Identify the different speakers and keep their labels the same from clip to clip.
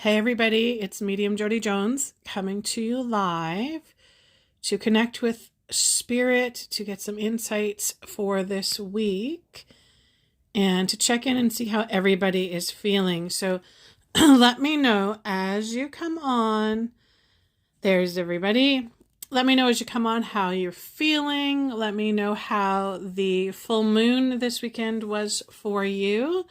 Speaker 1: Hey everybody, it's Medium Jody Jones coming to you live to connect with Spirit, to get some insights for this week, and to check in and see how everybody is feeling. So let me know as you come on. There's everybody. Let me know as you come on how you're feeling. Let me know how the full moon this weekend was for you.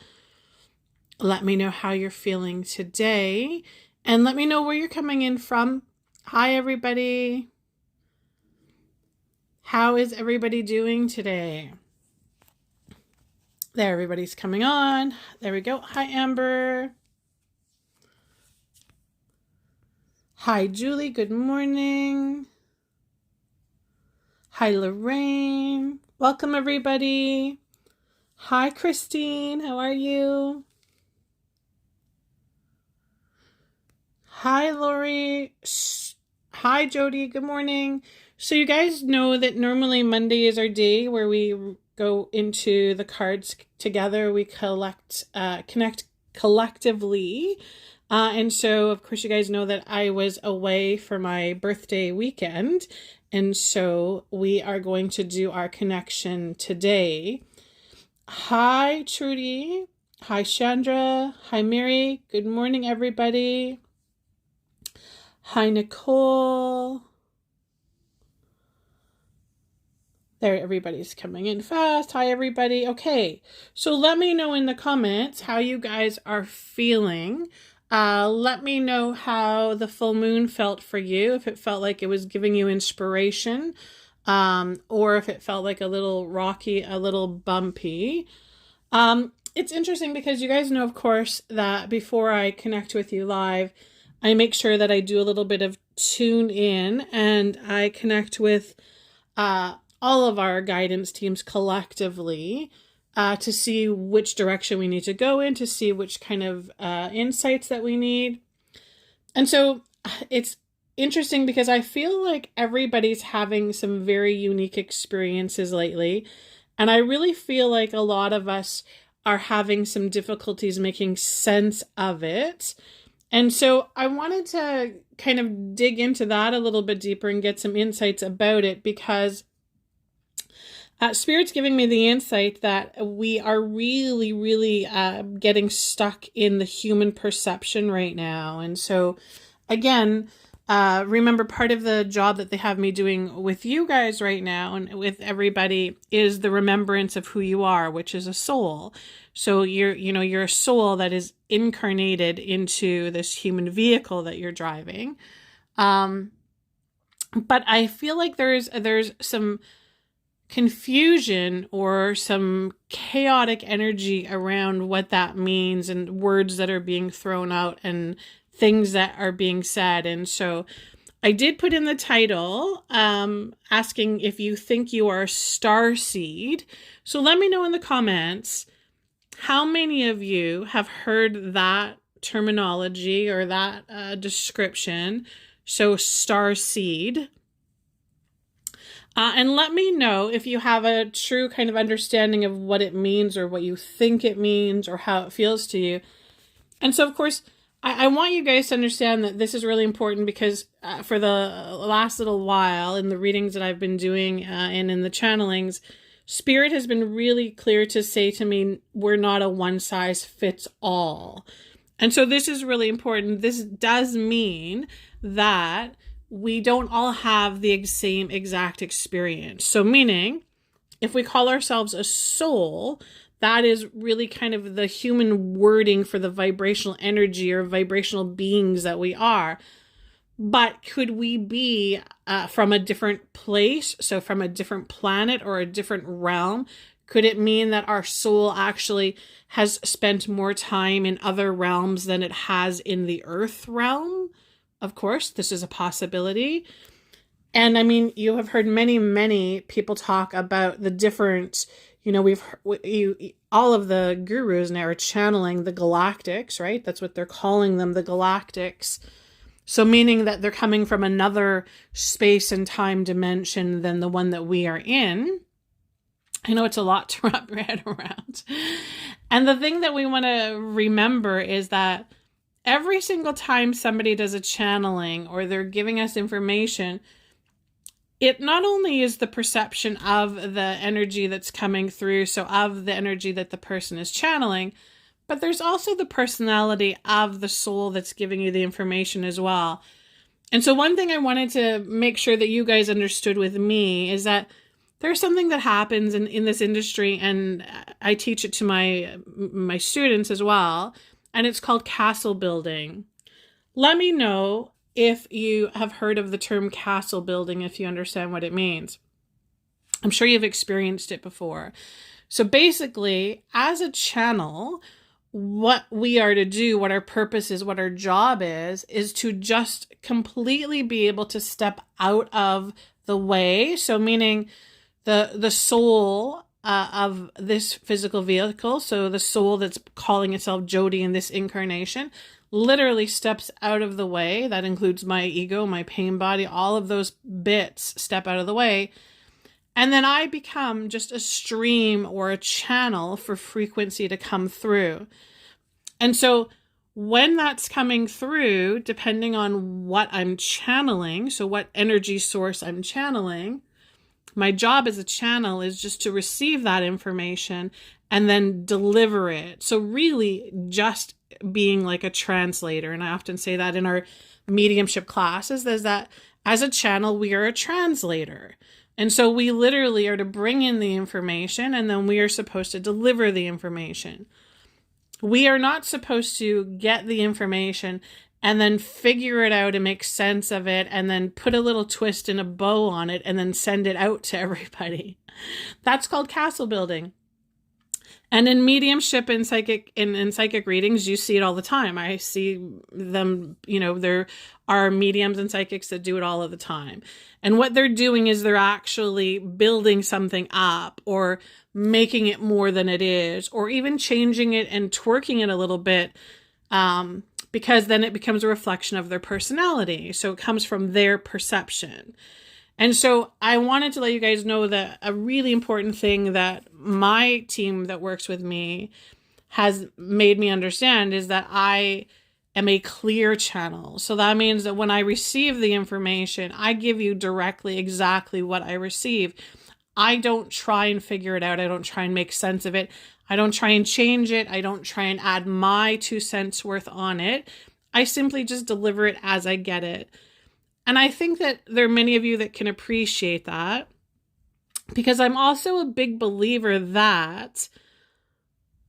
Speaker 1: Let me know how you're feeling today, and let me know where you're coming in from. Hi, everybody. How is everybody doing today? There, everybody's coming on. There we go. Hi, Amber. Hi, Julie. Good morning. Hi, Lorraine. Welcome, everybody. Hi, Christine. How are you? Hi, Lori. Hi, Jody. Good morning. So you guys know that normally Monday is our day where we go into the cards together. We connect collectively. And so, of course, you guys know that I was away for my birthday weekend. And so we are going to do our connection today. Hi, Trudy. Hi, Chandra. Hi, Mary. Good morning, everybody. Hi, Nicole. There, everybody's coming in fast. Hi, everybody. Okay, so let me know in the comments how you guys are feeling. Let me know how the full moon felt for you, if it felt like it was giving you inspiration, or if it felt like a little rocky, a little bumpy. It's interesting because you guys know, of course, that before I connect with you live, I make sure that I do a little bit of tune in and I connect with all of our guidance teams collectively to see which direction we need to go in, to see which kind of insights that we need. And so it's interesting because I feel like everybody's having some very unique experiences lately. And I really feel like a lot of us are having some difficulties making sense of it. And so I wanted to kind of dig into that a little bit deeper and get some insights about it, because Spirit's giving me the insight that we are really getting stuck in the human perception right now. And so, again, remember, part of the job that they have me doing with you guys right now and with everybody is the remembrance of who you are, which is a soul. So you're a soul that is incarnated into this human vehicle that you're driving. But I feel like there's some confusion or some chaotic energy around what that means, and words that are being thrown out and things that are being said. And so I did put in the title asking if you think you are a starseed. So let me know in the comments how many of you have heard that terminology or that description. So starseed. And let me know if you have a true kind of understanding of what it means, or what you think it means, or how it feels to you. And so, of course, I want you guys to understand that this is really important, because for the last little while in the readings that I've been doing and in the channelings, Spirit has been really clear to say to me, we're not a one size fits all. And so this is really important. This does mean that we don't all have the same exact experience. So meaning, if we call ourselves a soul, that is really kind of the human wording for the vibrational energy or vibrational beings that we are. But could we be from a different place, so from a different planet or a different realm? Could it mean that our soul actually has spent more time in other realms than it has in the earth realm? Of course, this is a possibility. And I mean, you have heard many people talk about the different, all of the gurus now are channeling the galactics, right? That's what they're calling them, the galactics. So meaning that they're coming from another space and time dimension than the one that we are in. I know it's a lot to wrap your head around. And the thing that we want to remember is that every single time somebody does a channeling or they're giving us information, it not only is the perception of the energy that's coming through, so of the energy that the person is channeling, but there's also the personality of the soul that's giving you the information as well. And so one thing I wanted to make sure that you guys understood with me is that there's something that happens in this industry, and I teach it to my students as well, and it's called castle building. Let me know if you have heard of the term castle building, if you understand what it means. I'm sure you've experienced it before. So basically, as a channel, what we are to do, what our purpose is, what our job is to just completely be able to step out of the way. So meaning the soul of this physical vehicle, so the soul that's calling itself Jody in this incarnation, literally steps out of the way. That includes my ego, my pain body, all of those bits step out of the way. And then I become just a stream or a channel for frequency to come through. And so when that's coming through, depending on what I'm channeling, so what energy source I'm channeling, my job as a channel is just to receive that information and then deliver it. So really just being like a translator. And I often say that in our mediumship classes, is that as a channel, we are a translator. And so we literally are to bring in the information, and then we are supposed to deliver the information. We are not supposed to get the information and then figure it out and make sense of it and then put a little twist and a bow on it and then send it out to everybody. That's called castle building. And in mediumship and psychic readings, you see it all the time. I see them, there are mediums and psychics that do it all of the time. And what they're doing is they're actually building something up or making it more than it is, or even changing it and twerking it a little bit, because then it becomes a reflection of their personality. So it comes from their perception. And so I wanted to let you guys know that a really important thing that my team that works with me has made me understand is that I am a clear channel. So that means that when I receive the information, I give you directly exactly what I receive. I don't try and figure it out. I don't try and make sense of it. I don't try and change it. I don't try and add my 2 cents worth on it. I simply just deliver it as I get it. And I think that there are many of you that can appreciate that, because I'm also a big believer that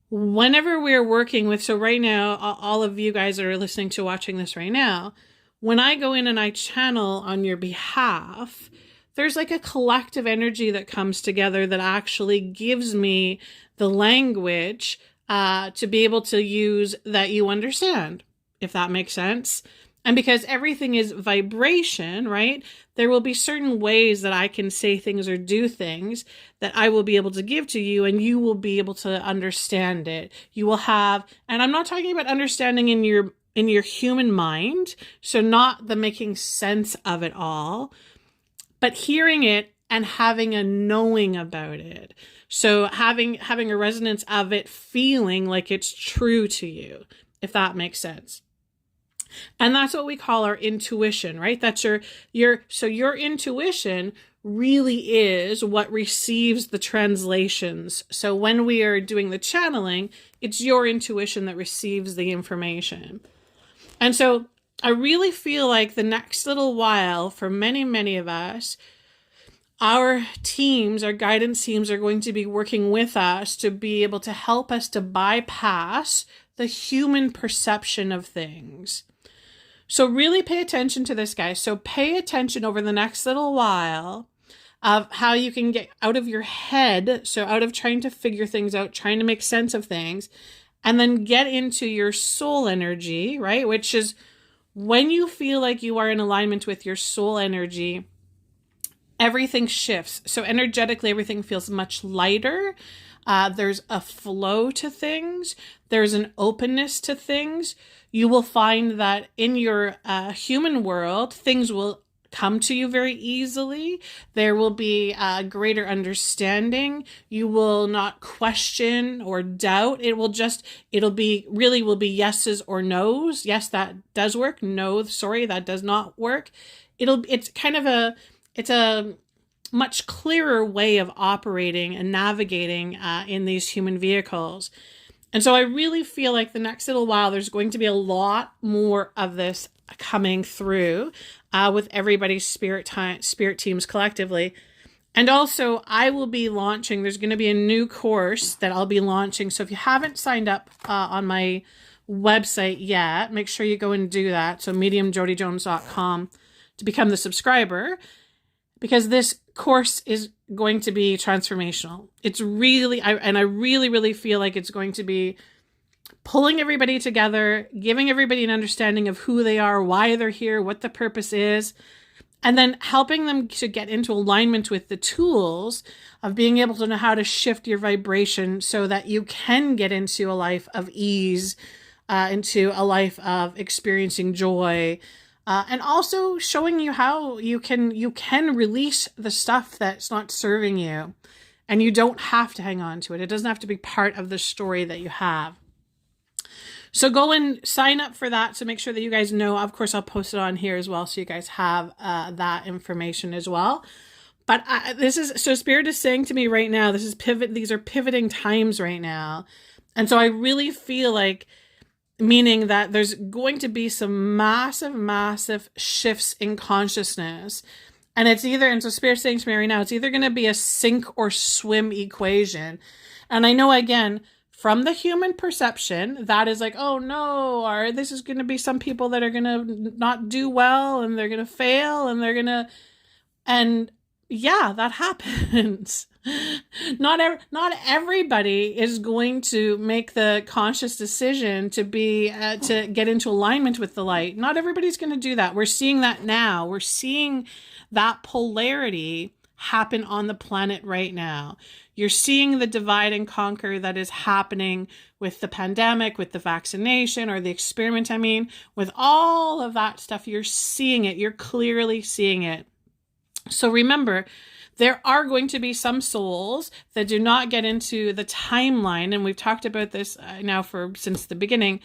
Speaker 1: whenever we're working with, so right now, all of you guys that are listening to watching this right now, when I go in and I channel on your behalf, there's like a collective energy that comes together that actually gives me the language to be able to use that you understand, if that makes sense. And because everything is vibration, right? There will be certain ways that I can say things or do things that I will be able to give to you, and you will be able to understand it. You will have, and I'm not talking about understanding in your human mind, so not the making sense of it all, but hearing it and having a knowing about it. So having a resonance of it, feeling like it's true to you, if that makes sense. And that's what we call our intuition, right? That's your intuition really is what receives the translations. So when we are doing the channeling, it's your intuition that receives the information. And so I really feel like the next little while for many, many of us, our teams, our guidance teams are going to be working with us to be able to help us to bypass the human perception of things. So really pay attention to this, guys. So pay attention over the next little while of how you can get out of your head, so out of trying to figure things out, trying to make sense of things, and then get into your soul energy, right? Which is when you feel like you are in alignment with your soul energy, everything shifts. So energetically, everything feels much lighter. There's a flow to things. There's an openness to things. You will find that in your human world, things will come to you very easily. There will be a greater understanding. You will not question or doubt. It'll be yeses or nos. Yes, that does work. No, sorry, that does not work. It's a much clearer way of operating and navigating in these human vehicles. And so I really feel like the next little while, there's going to be a lot more of this coming through with everybody's spirit teams collectively. And also I will be launching, there's going to be a new course that I'll be launching. So if you haven't signed up on my website yet, make sure you go and do that. So mediumjodyjones.com to become the subscriber, because this course is going to be transformational. It's really, I really feel like it's going to be pulling everybody together, giving everybody an understanding of who they are, why they're here, what the purpose is, and then helping them to get into alignment with the tools of being able to know how to shift your vibration so that you can get into a life of ease, into a life of experiencing joy, and also showing you how you can release the stuff that's not serving you, and you don't have to hang on to it. It doesn't have to be part of the story that you have. So go and sign up for that to make sure that you guys know. Of course, I'll post it on here as well, so you guys have that information as well. But Spirit is saying to me right now, these are pivoting times right now. And so I really feel like, meaning that there's going to be some massive shifts in consciousness. And so Spirit's saying to me right now, it's either going to be a sink or swim equation. And I know, again, from the human perception, that is like, oh no, or this is going to be some people that are going to not do well, and they're going to fail, and yeah, that happens. Not everybody is going to make the conscious decision to get into alignment with the light. Not everybody's going to do that. We're seeing that now. We're seeing that polarity happen on the planet right now. You're seeing the divide and conquer that is happening with the pandemic, with the vaccination or the experiment. With all of that stuff, you're seeing it. You're clearly seeing it. So remember, there are going to be some souls that do not get into the timeline, and we've talked about this now since the beginning,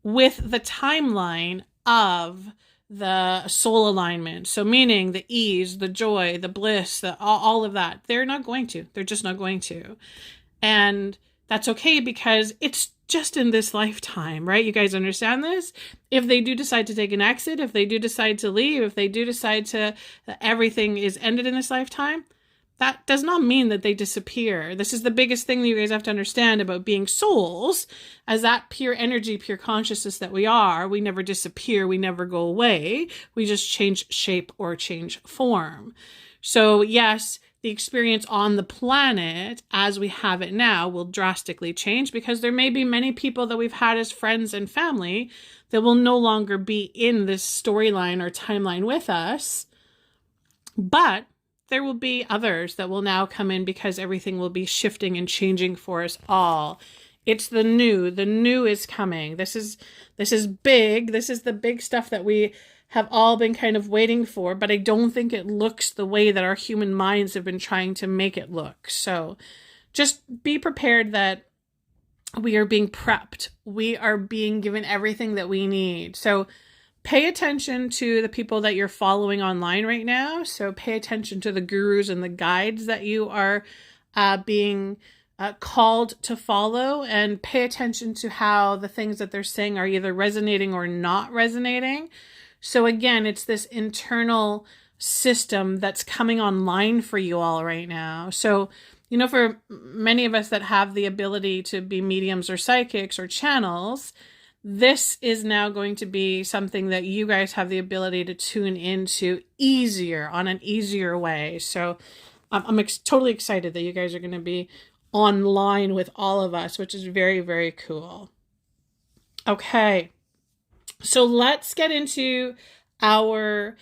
Speaker 1: with the timeline of the soul alignment. So meaning the ease, the joy, the bliss, all of that. They're not going to. They're just not going to. And that's okay, because it's just in this lifetime, right? You guys understand this? If they do decide to take an exit, if they do decide to leave, if they do decide that everything is ended in this lifetime, that does not mean that they disappear. This is the biggest thing that you guys have to understand about being souls, as that pure energy, pure consciousness that we are. We never disappear. We never go away. We just change shape or change form. So yes, the experience on the planet as we have it now will drastically change, because there may be many people that we've had as friends and family that will no longer be in this storyline or timeline with us. But there will be others that will now come in, because everything will be shifting and changing for us all. It's the new. The new is coming. This is big. This is the big stuff that we have all been kind of waiting for, but I don't think it looks the way that our human minds have been trying to make it look. So just be prepared that we are being prepped. We are being given everything that we need. So pay attention to the people that you're following online right now. So pay attention to the gurus and the guides that you are being called to follow, and pay attention to how the things that they're saying are either resonating or not resonating. So again, it's this internal system that's coming online for you all right now. So, for many of us that have the ability to be mediums or psychics or channels, this is now going to be something that you guys have the ability to tune into on an easier way. So I'm totally excited that you guys are going to be online with all of us, which is very, very cool. Okay. So let's get into our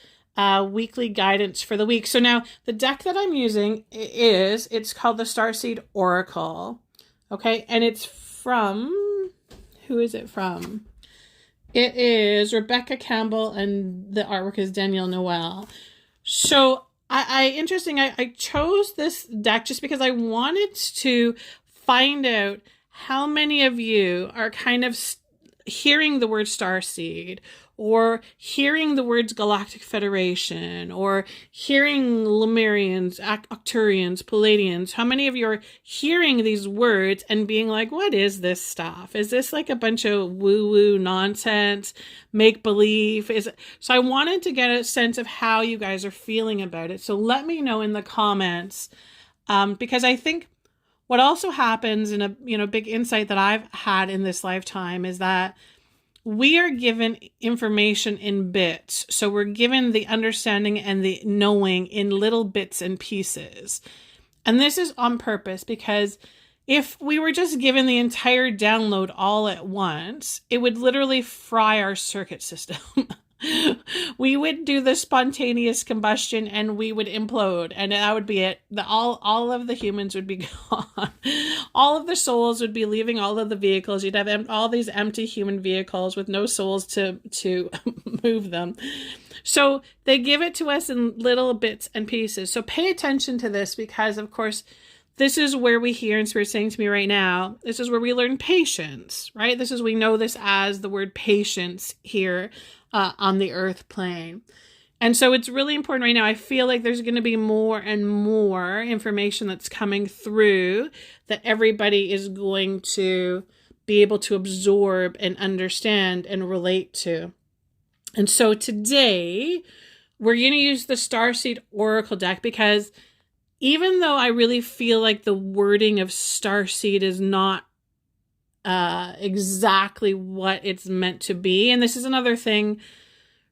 Speaker 1: weekly guidance for the week. So now the deck that I'm using it's called the Starseed Oracle. Okay. And it's from, who is it from? It is Rebecca Campbell, and the artwork is Danielle Noel. So I chose this deck just because I wanted to find out how many of you are kind of hearing the word Starseed, or hearing the words Galactic Federation, or hearing Lemurians, Octurians, Palladians. How many of you are hearing these words and being like, what is this stuff? Is this like a bunch of woo-woo nonsense, make-believe? So I wanted to get a sense of how you guys are feeling about it. So let me know in the comments, because I think what also happens in a big insight that I've had in this lifetime is that we are given information in bits. So we're given the understanding and the knowing in little bits and pieces. And this is on purpose, because if we were just given the entire download all at once, it would literally fry our circuit system. We would do the spontaneous combustion and we would implode, and that would be it. All of the humans would be gone. All of the souls would be leaving all of the vehicles. You'd have all these empty human vehicles with no souls to move them. So they give it to us in little bits and pieces. So pay attention to this, because of course this is where we hear, and Spirit saying to me right now, this is where we learn patience, right? We know this as the word patience here on the earth plane. And so it's really important right now. I feel like there's going to be more and more information that's coming through that everybody is going to be able to absorb and understand and relate to. And so today we're going to use the Starseed Oracle deck, because even though I really feel like the wording of Starseed is not exactly what it's meant to be. And this is another thing.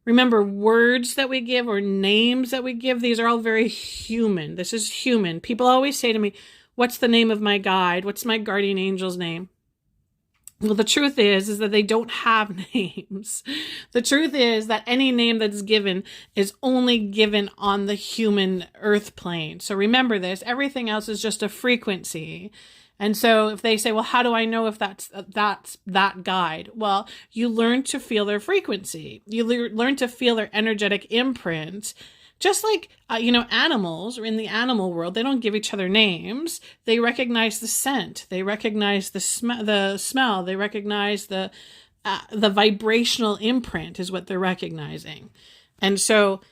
Speaker 1: Remember, words that we give or names that we give, these are all very human. This is human. People always say to me, what's the name of my guide? What's my guardian angel's name? Well, the truth is that they don't have names. The truth is that any name that's given is only given on the human earth plane. So remember this, everything else is just a frequency. And so if they say, well, how do I know if that's that guide? Well, you learn to feel their frequency. You learn to feel their energetic imprint. Just like, animals, or in the animal world, they don't give each other names. They recognize the scent. They recognize the smell. They recognize the vibrational imprint is what they're recognizing. And so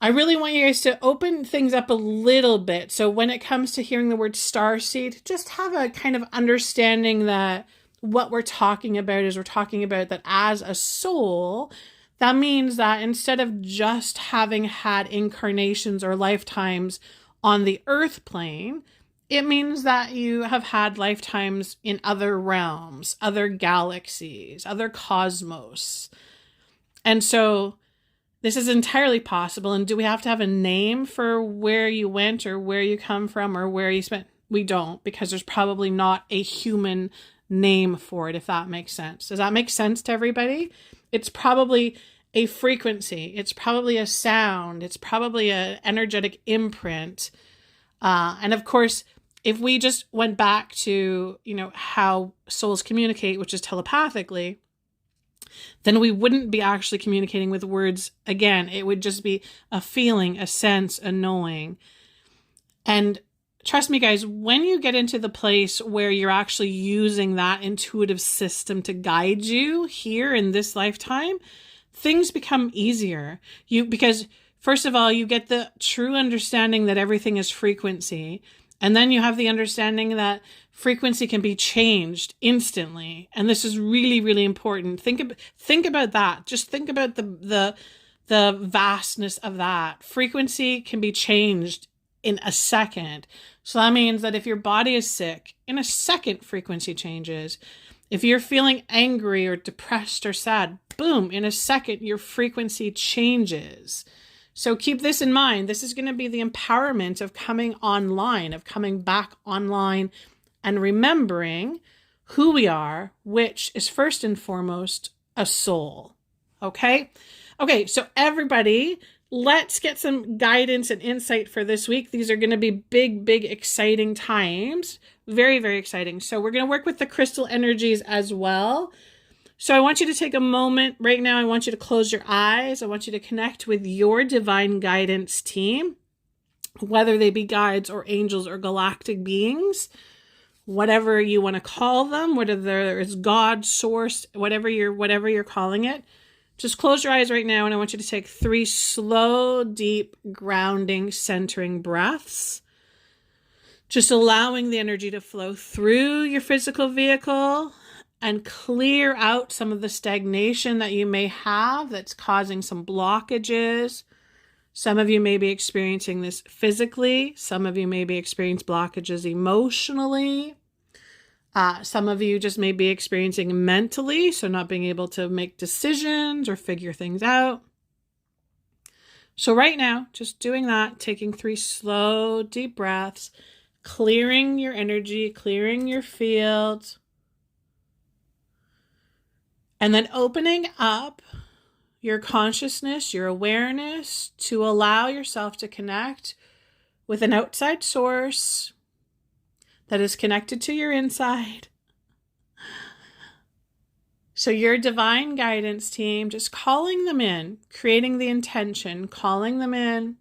Speaker 1: I really want you guys to open things up a little bit. So when it comes to hearing the word Starseed, just have a kind of understanding that what we're talking about is we're talking about that as a soul. That means that instead of just having had incarnations or lifetimes on the earth plane, it means that you have had lifetimes in other realms, other galaxies, other cosmos. And so this is entirely possible. And do we have to have a name for where you went or where you come from or where you spent? We don't, because there's probably not a human name for it, if that makes sense. Does that make sense to everybody? It's probably a frequency. It's probably a sound. It's probably an energetic imprint. And of course, if we just went back to, how souls communicate, which is telepathically, then we wouldn't be actually communicating with words. Again, it would just be a feeling, a sense, a knowing. And trust me, guys, when you get into the place where you're actually using that intuitive system to guide you here in this lifetime, things become easier. Because first of all, you get the true understanding that everything is frequency. And then you have the understanding that frequency can be changed instantly. And this is really, really important. Think about that. Just think about the vastness of that. Frequency can be changed in a second. So that means that if your body is sick, in a second frequency changes. If you're feeling angry or depressed or sad, boom, in a second your frequency changes. So keep this in mind. This is going to be the empowerment of coming online, of coming back online and remembering who we are, which is first and foremost a soul. Okay? Okay, so everybody, let's get some guidance and insight for this week. These are going to be big, big, exciting times. Very, very exciting. So we're going to work with the crystal energies as well. So I want you to take a moment right now. I want you to close your eyes. I want you to connect with your divine guidance team, whether they be guides or angels or galactic beings, whatever you want to call them, whether it's God, source, whatever you're calling it. Just close your eyes right now, and I want you to take 3 slow, deep, grounding, centering breaths. Just allowing the energy to flow through your physical vehicle and clear out some of the stagnation that you may have that's causing some blockages. Some of you may be experiencing this physically. Some of you may be experiencing blockages emotionally. Some of you just may be experiencing mentally, so not being able to make decisions or figure things out. So right now, just doing that, taking 3 slow, deep breaths, clearing your energy, clearing your field, and then opening up your consciousness, your awareness to allow yourself to connect with an outside source that is connected to your inside. So your divine guidance team, just calling them in, creating the intention, calling them in,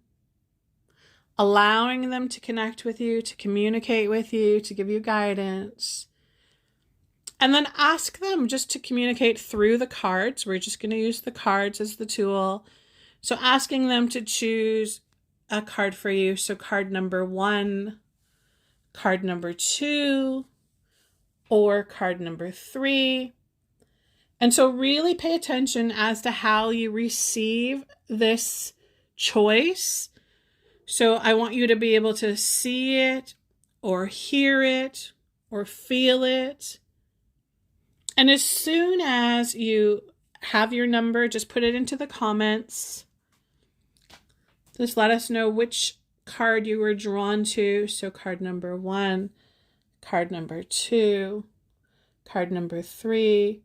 Speaker 1: allowing them to connect with you, to communicate with you, to give you guidance. And then ask them just to communicate through the cards. We're just going to use the cards as the tool. So asking them to choose a card for you. So card number 1, card number 2, or card number 3. And so really pay attention as to how you receive this choice. So I want you to be able to see it or hear it or feel it. And as soon as you have your number, just put it into the comments. Just let us know which card you were drawn to. So card number 1, card number 2, card number 3.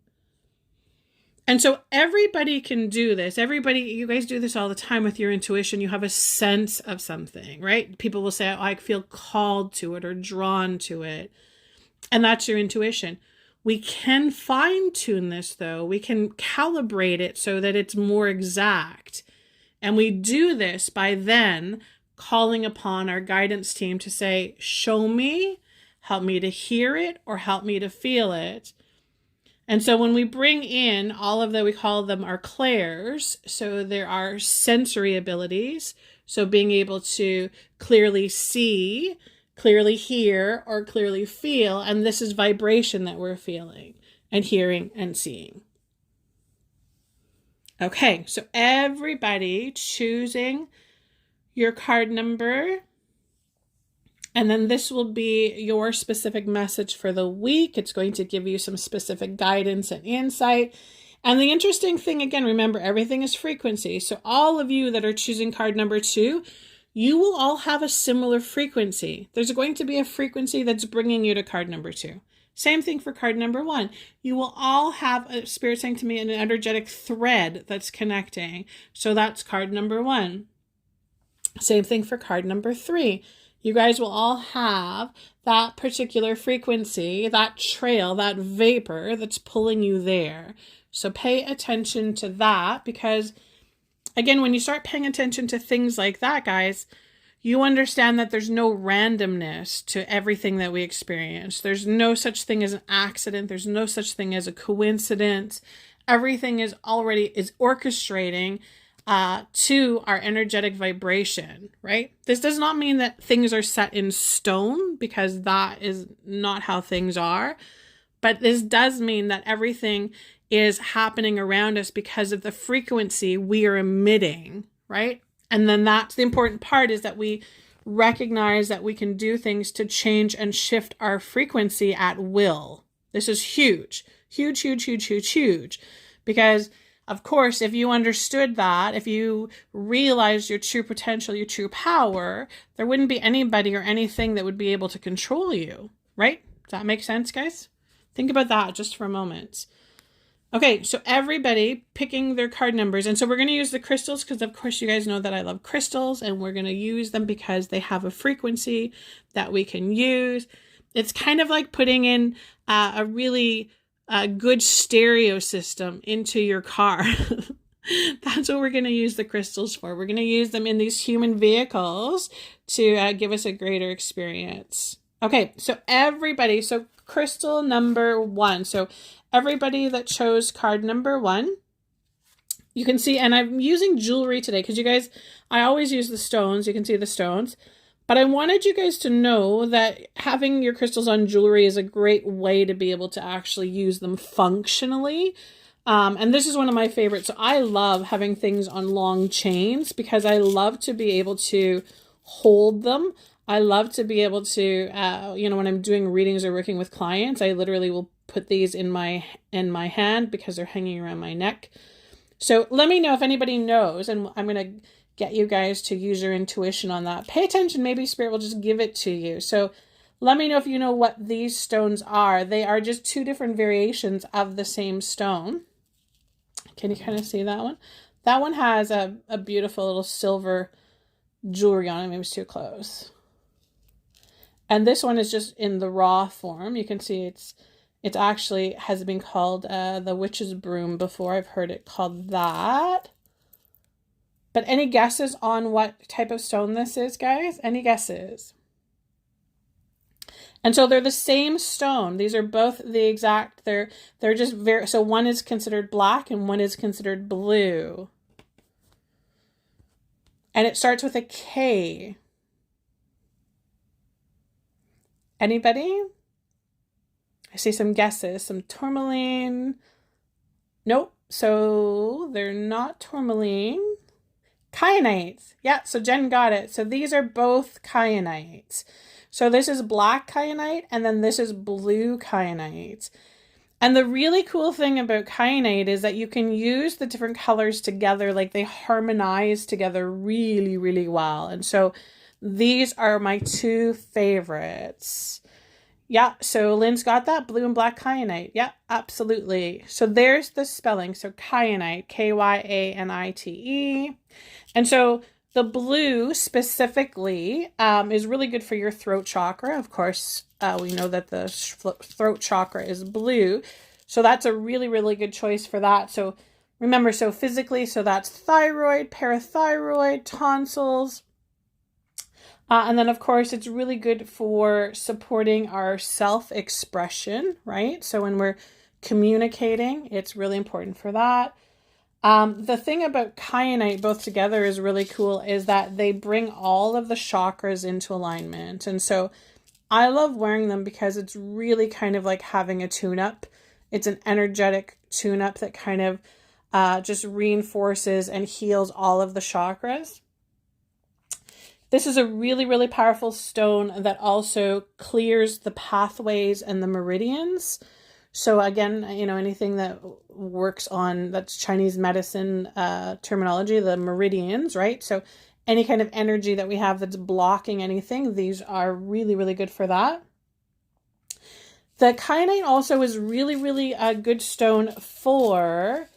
Speaker 1: And so everybody can do this. Everybody, you guys do this all the time with your intuition. You have a sense of something, right? People will say, oh, I feel called to it or drawn to it. And that's your intuition. We can fine tune this though. We can calibrate it so that it's more exact. And we do this by then calling upon our guidance team to say, show me, help me to hear it, or help me to feel it. And so when we bring in all of we call them our clairs. So there are sensory abilities. So being able to clearly see, clearly hear, or clearly feel. And this is vibration that we're feeling and hearing and seeing. Okay, so everybody choosing your card number. And then this will be your specific message for the week. It's going to give you some specific guidance and insight. And the interesting thing, again, remember, everything is frequency. So all of you that are choosing card number 2, you will all have a similar frequency. There's going to be a frequency that's bringing you to card number 2. Same thing for card number 1. You will all have a spirit saying to me an energetic thread that's connecting. So that's card number 1. Same thing for card number 3. You guys will all have that particular frequency, that trail, that vapor that's pulling you there. So pay attention to that, because again, when you start paying attention to things like that, guys, you understand that there's no randomness to everything that we experience. There's no such thing as an accident. There's no such thing as a coincidence. Everything is orchestrating to our energetic vibration, right? This does not mean that things are set in stone, because that is not how things are. But this does mean that everything is happening around us because of the frequency we are emitting, right? And then that's the important part, is that we recognize that we can do things to change and shift our frequency at will. This is huge, huge, huge, huge, huge, huge. Because of course, if you understood that, if you realized your true potential, your true power, there wouldn't be anybody or anything that would be able to control you, right? Does that make sense, guys? Think about that just for a moment. Okay, so everybody picking their card numbers. And so we're going to use the crystals because, of course, you guys know that I love crystals, and we're going to use them because they have a frequency that we can use. It's kind of like putting in a really a good stereo system into your car. That's what we're going to use the crystals for. We're going to use them in these human vehicles to give us a greater experience. Okay, so everybody, so crystal number 1. So everybody that chose card number 1, you can see, and I'm using jewelry today because you guys, I always use the stones. You can see the stones. But I wanted you guys to know that having your crystals on jewelry is a great way to be able to actually use them functionally. And this is one of my favorites. So I love having things on long chains because I love to be able to hold them. I love to be able to, when I'm doing readings or working with clients, I literally will put these in my hand because they're hanging around my neck. So let me know if anybody knows, and I'm going to get you guys to use your intuition on that. Pay attention. Maybe Spirit will just give it to you. So let me know if you know what these stones are. They are just 2 different variations of the same stone. Can you kind of see that one? That one has a beautiful little silver jewelry on it. Maybe it's too close. And this one is just in the raw form. You can see it actually has been called the witch's broom before. I've heard it called that. But any guesses on what type of stone this is, guys? Any guesses? And so they're the same stone. These are both the exact, they're just very, so one is considered black and one is considered blue. And it starts with a K. Anybody? I see some guesses, some tourmaline. Nope, so they're not tourmaline. Kyanites. Yeah, so Jen got it. So these are both kyanites. So this is black kyanite and then this is blue kyanite. And the really cool thing about kyanite is that you can use the different colors together, like they harmonize together really, really well. And so these are my 2 favorites. Yeah, so Lynn's got that, blue and black kyanite. Yeah, absolutely. So there's the spelling. So kyanite, Kyanite. And so the blue specifically is really good for your throat chakra. Of course, we know that the throat chakra is blue. So that's a really, really good choice for that. So remember, so physically, so that's thyroid, parathyroid, tonsils. And then, of course, it's really good for supporting our self-expression, right? So when we're communicating, it's really important for that. The thing about kyanite both together is really cool is that they bring all of the chakras into alignment. And so I love wearing them because it's really kind of like having a tune-up. It's an energetic tune-up that kind of just reinforces and heals all of the chakras. This is a really, really powerful stone that also clears the pathways and the meridians. So again, anything that works on, that's Chinese medicine terminology, the meridians, right? So any kind of energy that we have that's blocking anything, these are really, really good for that. The kyanite also is really, really a good stone for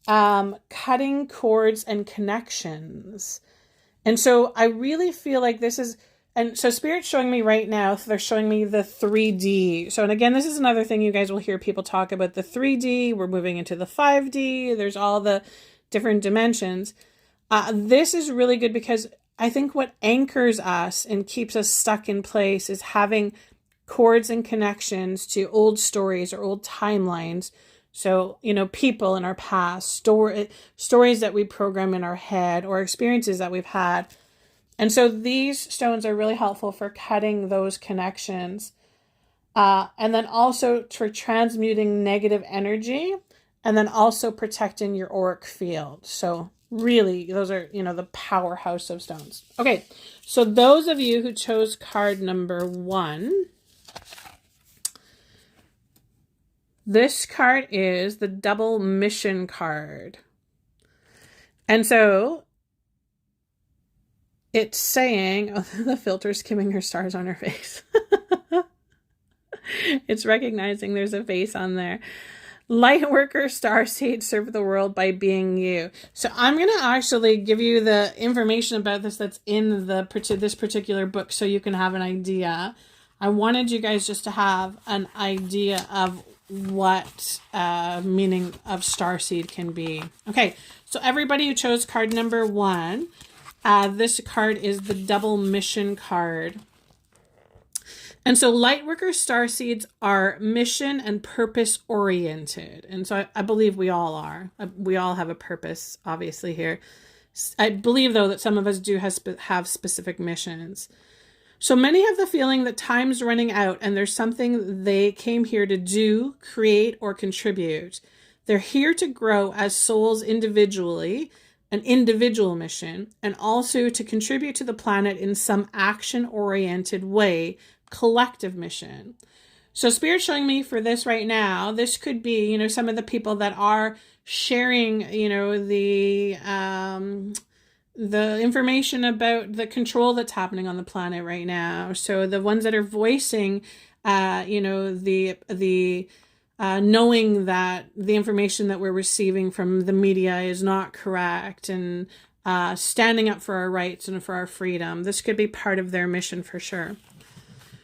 Speaker 1: cutting cords and connections. And so I really feel like this is, and so Spirit's showing me right now, they're showing me the 3D. So, and again, this is another thing you guys will hear people talk about, the 3D. We're moving into the 5D. There's all the different dimensions. This is really good because I think what anchors us and keeps us stuck in place is having cords and connections to old stories or old timelines. So, people in our past, stories that we program in our head or experiences that we've had. And so these stones are really helpful for cutting those connections. And then also for transmuting negative energy and then also protecting your auric field. So really, those are, the powerhouse of stones. Okay, so those of you who chose card number 1, this card is the double mission card. And so it's saying, oh, the filter's skimming her stars on her face. It's recognizing there's a face on there. Light worker, starseed, serve the world by being you. So I'm going to actually give you the information about this that's in this particular book so you can have an idea. I wanted you guys just to have an idea of what meaning of Starseed can be. Okay, so everybody who chose card number 1, this card is the double mission card. And so Lightworker Starseeds are mission and purpose oriented. And so I believe we all are. We all have a purpose, obviously, here. I believe, though, that some of us do have specific missions. So many have the feeling that time's running out and there's something they came here to do, create, or contribute. They're here to grow as souls individually, an individual mission, and also to contribute to the planet in some action-oriented way, collective mission. So Spirit's showing me for this right now, this could be, some of the people that are sharing, the information about the control that's happening on the planet right now. So the ones that are voicing, knowing that the information that we're receiving from the media is not correct, and standing up for our rights and for our freedom. This could be part of their mission for sure.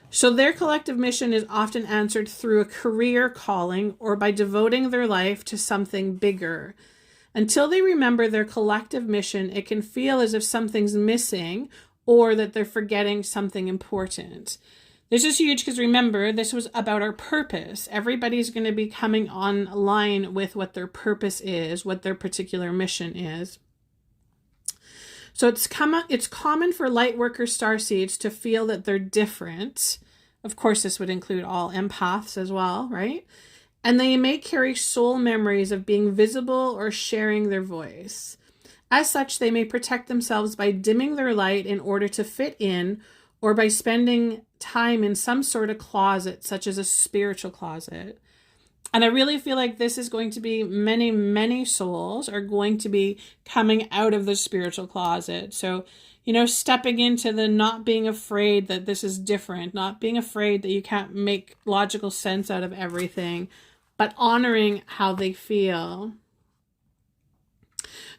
Speaker 1: So their collective mission is often answered through a career calling or by devoting their life to something bigger. Until they remember their collective mission, it can feel as if something's missing or that they're forgetting something important. This is huge because remember, this was about our purpose. Everybody's going to be coming online with what their purpose is, what their particular mission is. So it's common for Lightworker Starseeds to feel that they're different. Of course, this would include all empaths as well, right? And they may carry soul memories of being visible or sharing their voice. As such, they may protect themselves by dimming their light in order to fit in, or by spending time in some sort of closet, such as a spiritual closet. And I really feel like this is going to be many, many souls are going to be coming out of the spiritual closet. So, stepping into the not being afraid that this is different, not being afraid that you can't make logical sense out of everything, but honoring how they feel.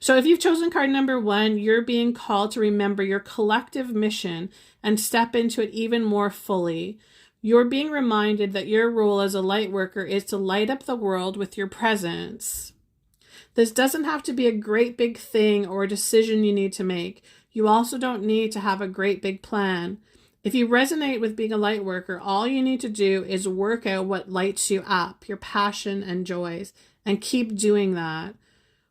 Speaker 1: So if you've chosen card number 1, you're being called to remember your collective mission and step into it even more fully. You're being reminded that your role as a light worker is to light up the world with your presence. This doesn't have to be a great big thing or a decision you need to make. You also don't need to have a great big plan. If you resonate with being a light worker, all you need to do is work out what lights you up, your passion and joys, and keep doing that.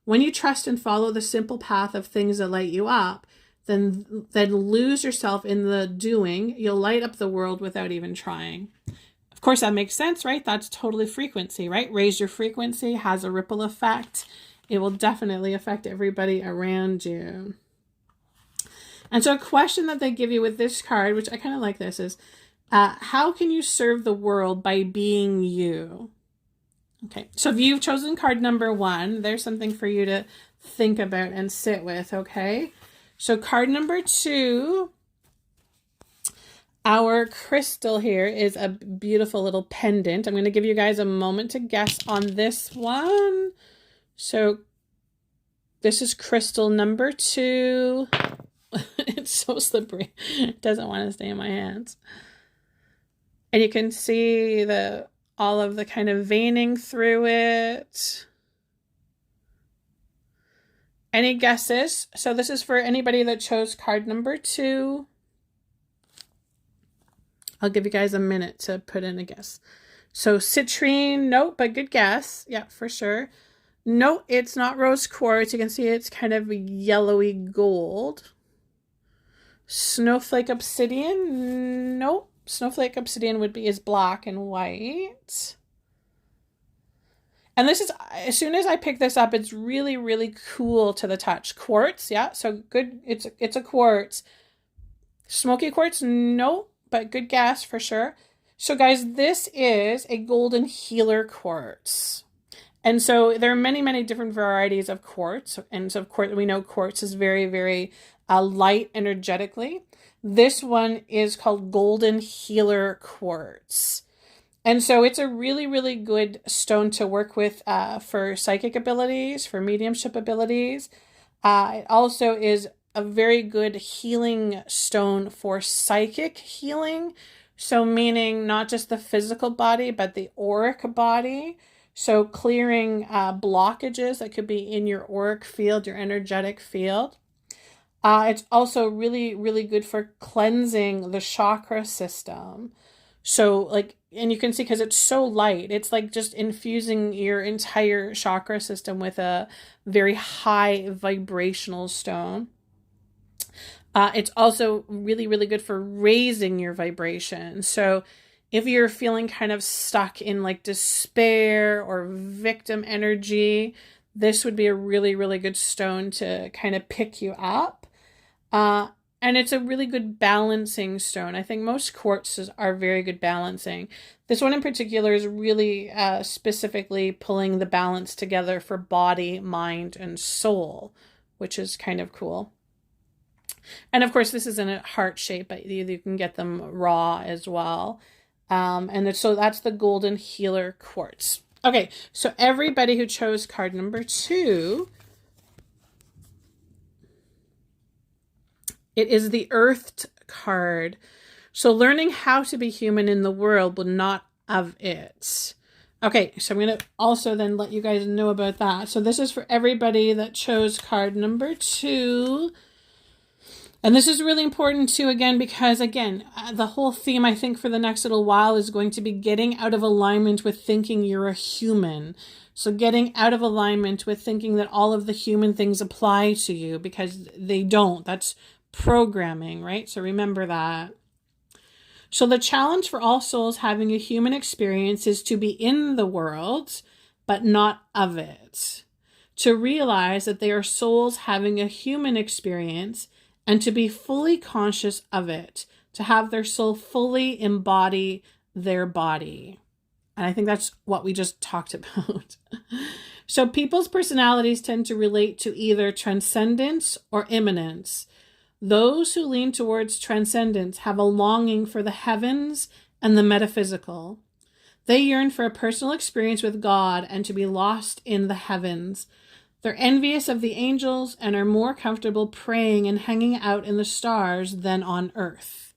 Speaker 1: When you trust and follow the simple path of things that light you up, then lose yourself in the doing. You'll light up the world without even trying. Of course, that makes sense, right? That's totally frequency, right? Raise your frequency, has a ripple effect. It will definitely affect everybody around you. And so a question that they give you with this card, which I kind of like this, is how can you serve the world by being you? Okay, so if you've chosen card number 1, there's something for you to think about and sit with, okay? So card number 2, our crystal here is a beautiful little pendant. I'm going to give you guys a moment to guess on this one. So this is crystal number 2. It's so slippery. It doesn't want to stay in my hands. And you can see all of the kind of veining through it. Any guesses? So this is for anybody that chose card number 2. I'll give you guys a minute to put in a guess. So citrine, nope, but good guess. Yeah, for sure. No, it's not rose quartz. You can see it's kind of yellowy gold. Snowflake obsidian, nope. Snowflake obsidian is black and white. And this is, as soon as I pick this up, it's really, really cool to the touch. Quartz, yeah, so good. It's a quartz. Smoky quartz, no, but good guess for sure. So guys, this is a golden healer quartz. And so there are many, many different varieties of quartz. And so of course, we know quartz is very, very light energetically. This one is called golden healer quartz. And so it's a really, really good stone to work with for psychic abilities, for mediumship abilities. It also is a very good healing stone for psychic healing, So meaning not just the physical body, but the auric body. So clearing blockages that could be in your auric field, your energetic field. It's also really, really good for cleansing the chakra system. So like, and you can see because it's so light, it's like just infusing your entire chakra system with a very high vibrational stone. It's also really, really good for raising your vibration. So if you're feeling kind of stuck in like despair or victim energy, this would be a really, really good stone to kind of pick you up. And it's a really good balancing stone. I think most quartzes are very good balancing. This one in particular is really specifically pulling the balance together for body, mind, and soul, which is kind of cool. And of course, this is in a heart shape, but you can get them raw as well. So that's the Golden Healer Quartz. Okay, so everybody who chose card number 2, it is the Earthed card. So learning how to be human in the world, but not of it. Okay, so I'm going to also then let you guys know about that. So this is for everybody that chose card number 2. And this is really important too, again, because again, the whole theme I think for the next little while is going to be getting out of alignment with thinking you're a human. So getting out of alignment with thinking that all of the human things apply to you, because they don't. That's programming, right? So remember that. So the challenge for all souls having a human experience is to be in the world, but not of it. To realize that they are souls having a human experience and to be fully conscious of it, to have their soul fully embody their body. And I think that's what we just talked about. So people's personalities tend to relate to either transcendence or immanence. Those who lean towards transcendence have a longing for the heavens and the metaphysical. They yearn for a personal experience with God and to be lost in the heavens. They're envious of the angels and are more comfortable praying and hanging out in the stars than on earth.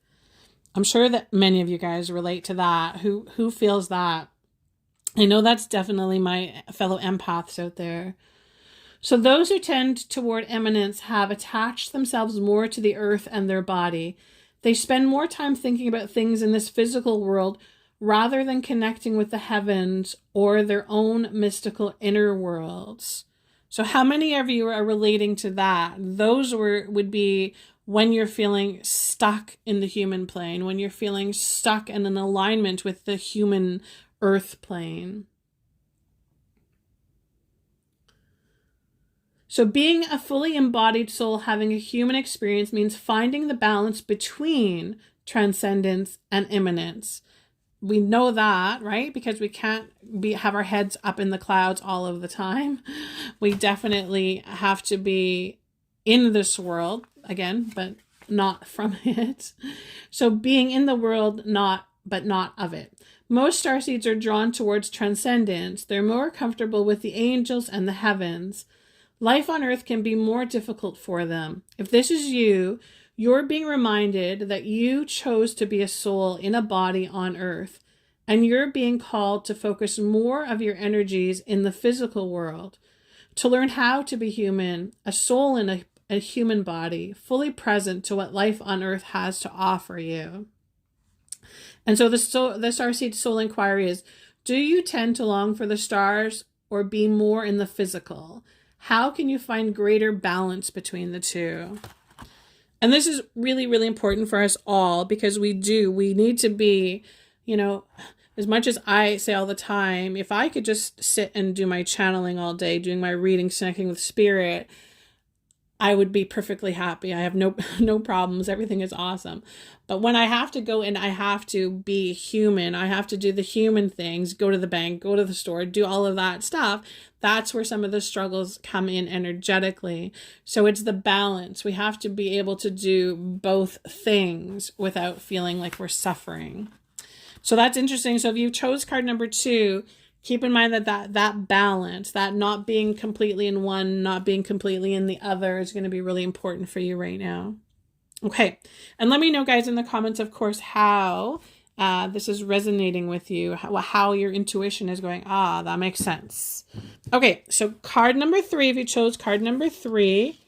Speaker 1: I'm sure that many of you guys relate to that. Who feels that? I know that's definitely my fellow empaths out there. So those who tend toward eminence have attached themselves more to the earth and their body. They spend more time thinking about things in this physical world rather than connecting with the heavens or their own mystical inner worlds. So how many of you are relating to that? Those would be when you're feeling stuck in the human plane, when you're feeling stuck in an alignment with the human earth plane. So being a fully embodied soul having a human experience means finding the balance between transcendence and immanence. We know that, right? Because we can't have our heads up in the clouds all of the time. We definitely have to be in this world, again, but not from it. So being in the world, but not of it. Most starseeds are drawn towards transcendence. They're more comfortable with the angels and the heavens. Life on earth can be more difficult for them. If this is you, you're being reminded that you chose to be a soul in a body on earth, and you're being called to focus more of your energies in the physical world, to learn how to be human, a soul in a human body, fully present to what life on earth has to offer you. And so the Starseed Soul Inquiry is, do you tend to long for the stars or be more in the physical? How can you find greater balance between the two? And this is really, really important for us all, because we need to be, as much as I say all the time, if I could just sit and do my channeling all day, doing my readings, connecting with spirit, I would be perfectly happy. I have no problems. Everything is awesome. But when I have to go and I have to be human, I have to do the human things, go to the bank, go to the store, do all of that stuff, that's where some of the struggles come in energetically. So it's the balance. We have to be able to do both things without feeling like we're suffering. So that's interesting. So if you chose card number 2, keep in mind that balance, that not being completely in one, not being completely in the other, is going to be really important for you right now. Okay. And let me know, guys, in the comments, of course, how this is resonating with you, how your intuition is going, that makes sense. Okay, so card number 3, if you chose card number 3,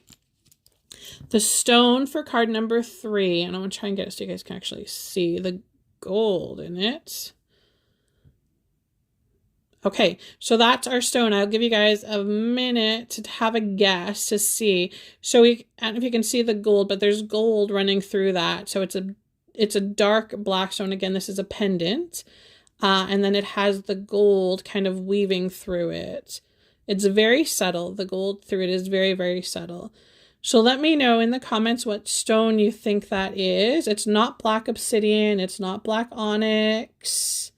Speaker 1: the stone for card number 3, and I'm going to try and get it so you guys can actually see the gold in it. Okay, so that's our stone. I'll give you guys a minute to have a guess to see. So I don't know if you can see the gold, but there's gold running through that. So it's a dark black stone. Again, this is a pendant. And then it has the gold kind of weaving through it. It's very subtle. The gold through it is very, very subtle. So let me know in the comments what stone you think that is. It's not black obsidian. It's not black onyx.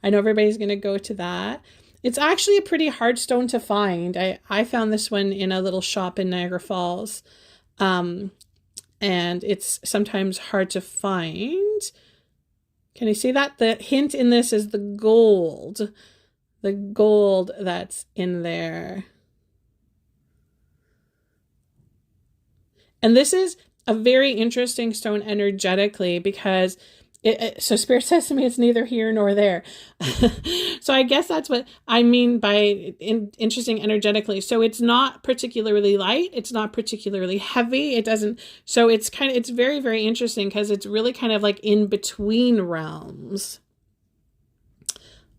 Speaker 1: I know everybody's going to go to that. It's actually a pretty hard stone to find. I found this one in a little shop in Niagara Falls. And it's sometimes hard to find. Can you see that? The hint in this is the gold. The gold that's in there. And this is a very interesting stone energetically because so Spirit says to me it's neither here nor there. So I guess that's what I mean by interesting energetically. So it's not particularly light. It's not particularly heavy. It doesn't. So it's very, very interesting because it's really kind of like in between realms.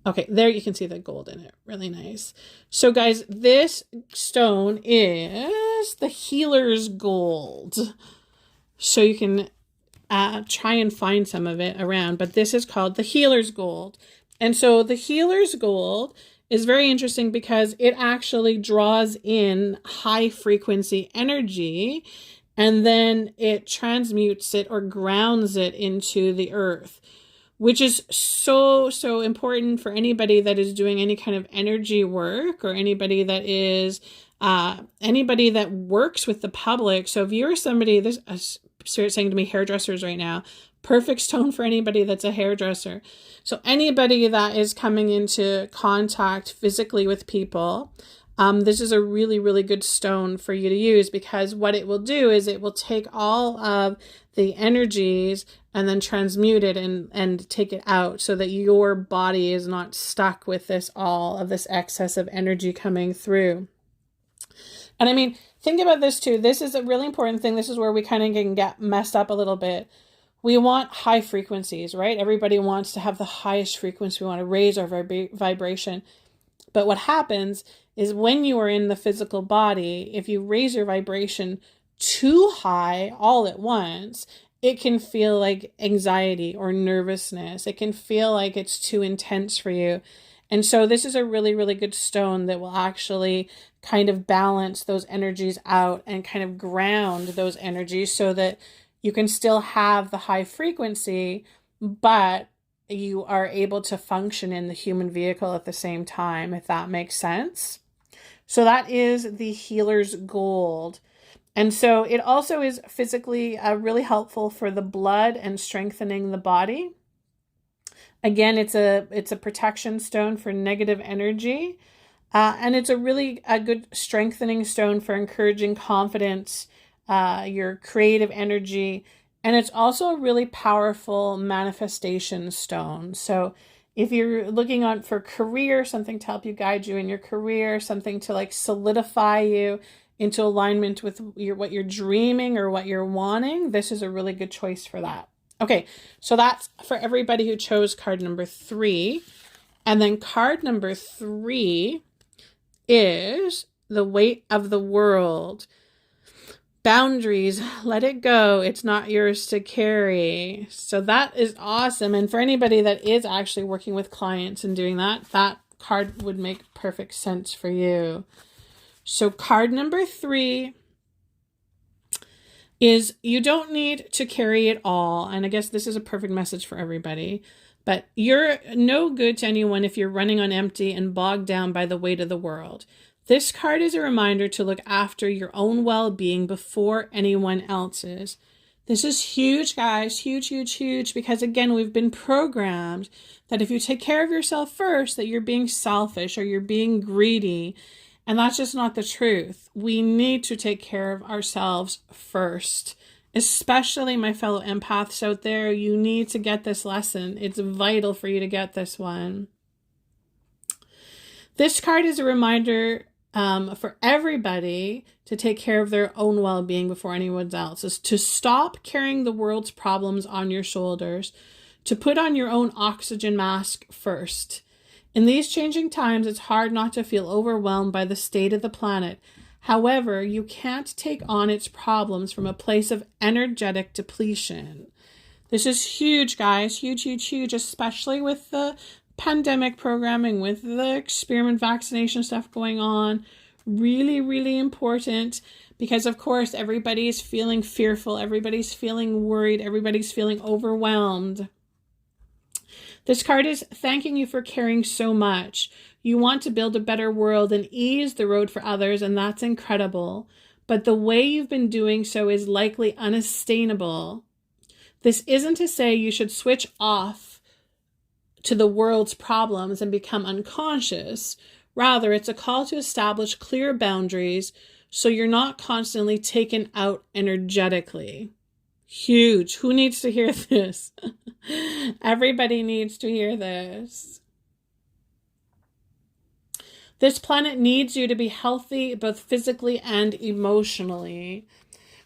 Speaker 1: Okay, there you can see the gold in it. Really nice. So guys, this stone is the healer's gold. So you can try and find some of it around, but this is called the healer's gold. And so the healer's gold is very interesting because it actually draws in high frequency energy and then it transmutes it or grounds it into the earth, which is so, so important for anybody that is doing any kind of energy work or anybody that is anybody that works with the public. So if you're somebody, this Spirit saying to me, hairdressers right now, perfect stone for anybody that's a hairdresser. So anybody that is coming into contact physically with people, this is a really, really good stone for you to use because what it will do is it will take all of the energies and then transmute it and take it out so that your body is not stuck with all of this excess of energy coming through. And I mean, think about this too. This is a really important thing. This is where we kind of can get messed up a little bit. We want high frequencies, right? Everybody wants to have the highest frequency. We want to raise our vibration. But what happens is when you are in the physical body, if you raise your vibration too high all at once, it can feel like anxiety or nervousness. It can feel like it's too intense for you. And so this is a really, really good stone that will actually kind of balance those energies out and kind of ground those energies so that you can still have the high frequency, but you are able to function in the human vehicle at the same time, if that makes sense. So that is the healer's gold. And so it also is physically really helpful for the blood and strengthening the body. Again, it's a protection stone for negative energy. And it's a really good strengthening stone for encouraging confidence, your creative energy. And it's also a really powerful manifestation stone. So if you're looking on for career, something to help you guide you in your career, something to like solidify you into alignment with what you're dreaming or what you're wanting, this is a really good choice for that. Okay, so that's for everybody who chose card number 3. And then card number 3 is the weight of the world. Boundaries, let it go. It's not yours to carry. So that is awesome. And for anybody that is actually working with clients and doing that, that card would make perfect sense for you. So card number 3 is you don't need to carry it all. And I guess this is a perfect message for everybody. But you're no good to anyone if you're running on empty and bogged down by the weight of the world. This card is a reminder to look after your own well-being before anyone else's. This is huge, guys. Huge, huge, huge. Because again, we've been programmed that if you take care of yourself first, that you're being selfish or you're being greedy. And that's just not the truth. We need to take care of ourselves first, Especially my fellow empaths out there, you need to get this lesson. It's vital for you to get this one. This card is a reminder for everybody to take care of their own well-being before anyone else's, to stop carrying the world's problems on your shoulders, to put on your own oxygen mask first. In these changing times, it's hard not to feel overwhelmed by the state of the planet. However, you can't take on its problems from a place of energetic depletion. This is huge, guys. Huge, huge, huge, especially with the pandemic programming, with the experiment vaccination stuff going on. Really, really important, because of course everybody's feeling fearful, everybody's feeling worried, everybody's feeling overwhelmed. This card is thanking you for caring so much. You want to build a better world and ease the road for others, and that's incredible. But the way you've been doing so is likely unsustainable. This isn't to say you should switch off to the world's problems and become unconscious. Rather, it's a call to establish clear boundaries so you're not constantly taken out energetically. Huge. Who needs to hear this? Everybody needs to hear this. This planet needs you to be healthy, both physically and emotionally.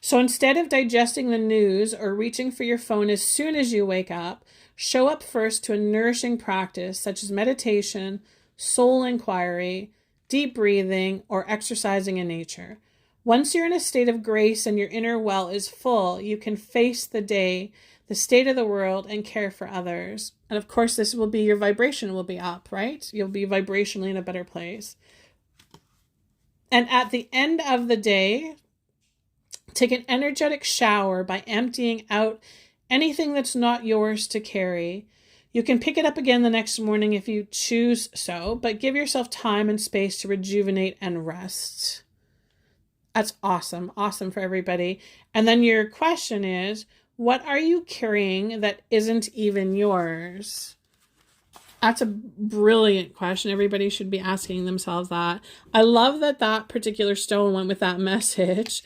Speaker 1: So instead of digesting the news or reaching for your phone as soon as you wake up, show up first to a nourishing practice such as meditation, soul inquiry, deep breathing, or exercising in nature. Once you're in a state of grace and your inner well is full, you can face the day, the state of the world, and care for others. And of course, this will be, your vibration will be up, right? You'll be vibrationally in a better place. And at the end of the day, take an energetic shower by emptying out anything that's not yours to carry. You can pick it up again the next morning if you choose so, but give yourself time and space to rejuvenate and rest. That's awesome. Awesome for everybody. And then your question is, what are you carrying that isn't even yours? That's a brilliant question. Everybody should be asking themselves that. I love that that particular stone went with that message.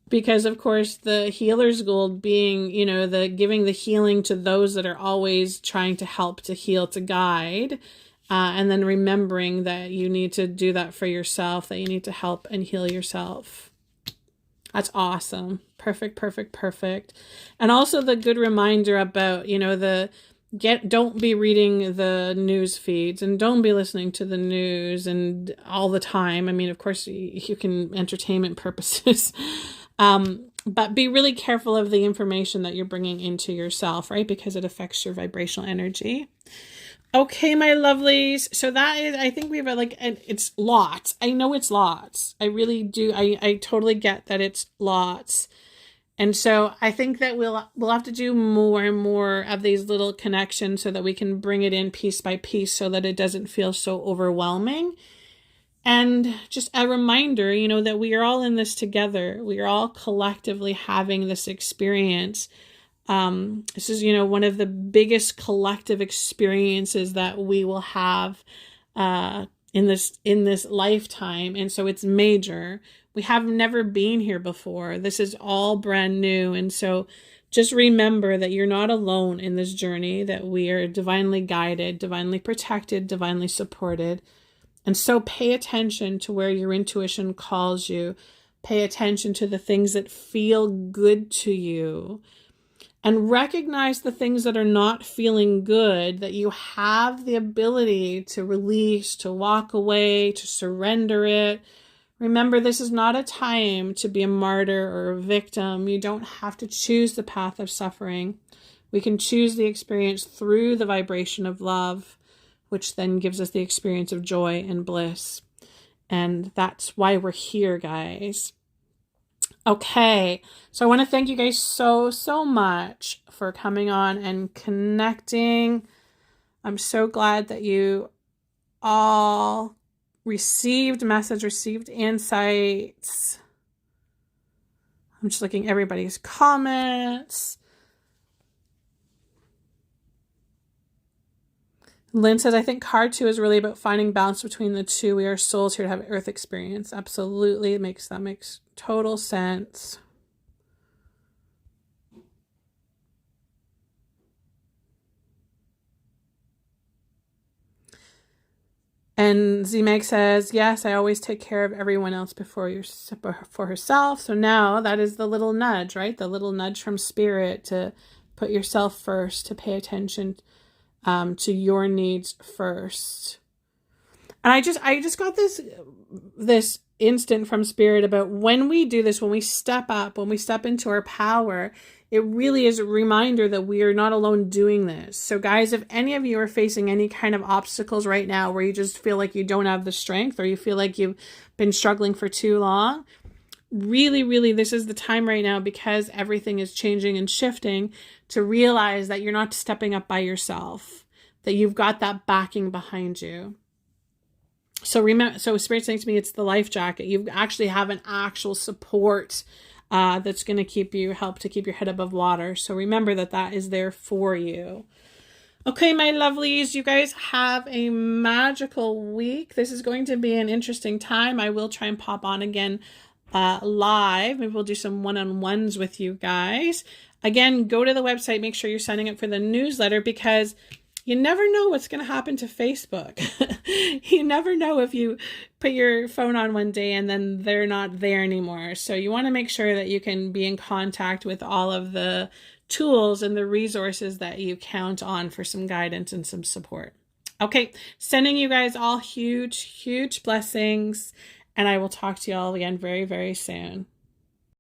Speaker 1: Because, of course, the healer's gold being, the giving the healing to those that are always trying to help, to heal, to guide. And then remembering that you need to do that for yourself, that you need to help and heal yourself. That's awesome. Perfect, perfect, perfect. And also the good reminder about, don't be reading the news feeds and don't be listening to the news and all the time. I mean, of course, you can entertainment purposes. But be really careful of the information that you're bringing into yourself, right? Because it affects your vibrational energy. Okay, my lovelies. So that is, I think we have it's lots. I know it's lots. I really do. I totally get that it's lots. And so I think that we'll have to do more and more of these little connections so that we can bring it in piece by piece so that it doesn't feel so overwhelming. And just a reminder, that we are all in this together. We are all collectively having this experience. This is, one of the biggest collective experiences that we will have in this lifetime. And so it's major. We have never been here before. This is all brand new. And so just remember that you're not alone in this journey, that we are divinely guided, divinely protected, divinely supported. And so pay attention to where your intuition calls you. Pay attention to the things that feel good to you. And recognize the things that are not feeling good, that you have the ability to release, to walk away, to surrender it. Remember, this is not a time to be a martyr or a victim. You don't have to choose the path of suffering. We can choose the experience through the vibration of love, which then gives us the experience of joy and bliss. And that's why we're here, guys. Okay, so I want to thank you guys so much for coming on and connecting. I'm so glad that you all received insights. I'm just looking at everybody's comments. Lynn says, I think card 2 is really about finding balance between the two. We are souls here to have earth experience. Absolutely. That makes total sense. And Z-Meg says, yes, I always take care of everyone else before herself. So now that is the little nudge, right? The little nudge from spirit to put yourself first, to pay attention to your needs first. And I just got this instant from spirit about when we do this, when we step up, when we step into our power, it really is a reminder that we are not alone doing this. So guys, if any of you are facing any kind of obstacles right now where you just feel like you don't have the strength, or you feel like you've been struggling for too long, really, really, this is the time right now, because everything is changing and shifting, to realize that you're not stepping up by yourself, that you've got that backing behind you. So remember, so Spirit's saying to me, it's the life jacket. You actually have an actual support that's going to help to keep your head above water. So remember that is there for you. Okay, my lovelies, you guys have a magical week. This is going to be an interesting time. I will try and pop on again live. Maybe we'll do some one-on-ones with you guys. Again, go to the website. Make sure you're signing up for the newsletter, because you never know what's going to happen to Facebook. You never know if you put your phone on one day and then they're not there anymore. So you want to make sure that you can be in contact with all of the tools and the resources that you count on for some guidance and some support. Okay, sending you guys all huge, huge blessings. And I will talk to you all again very, very soon.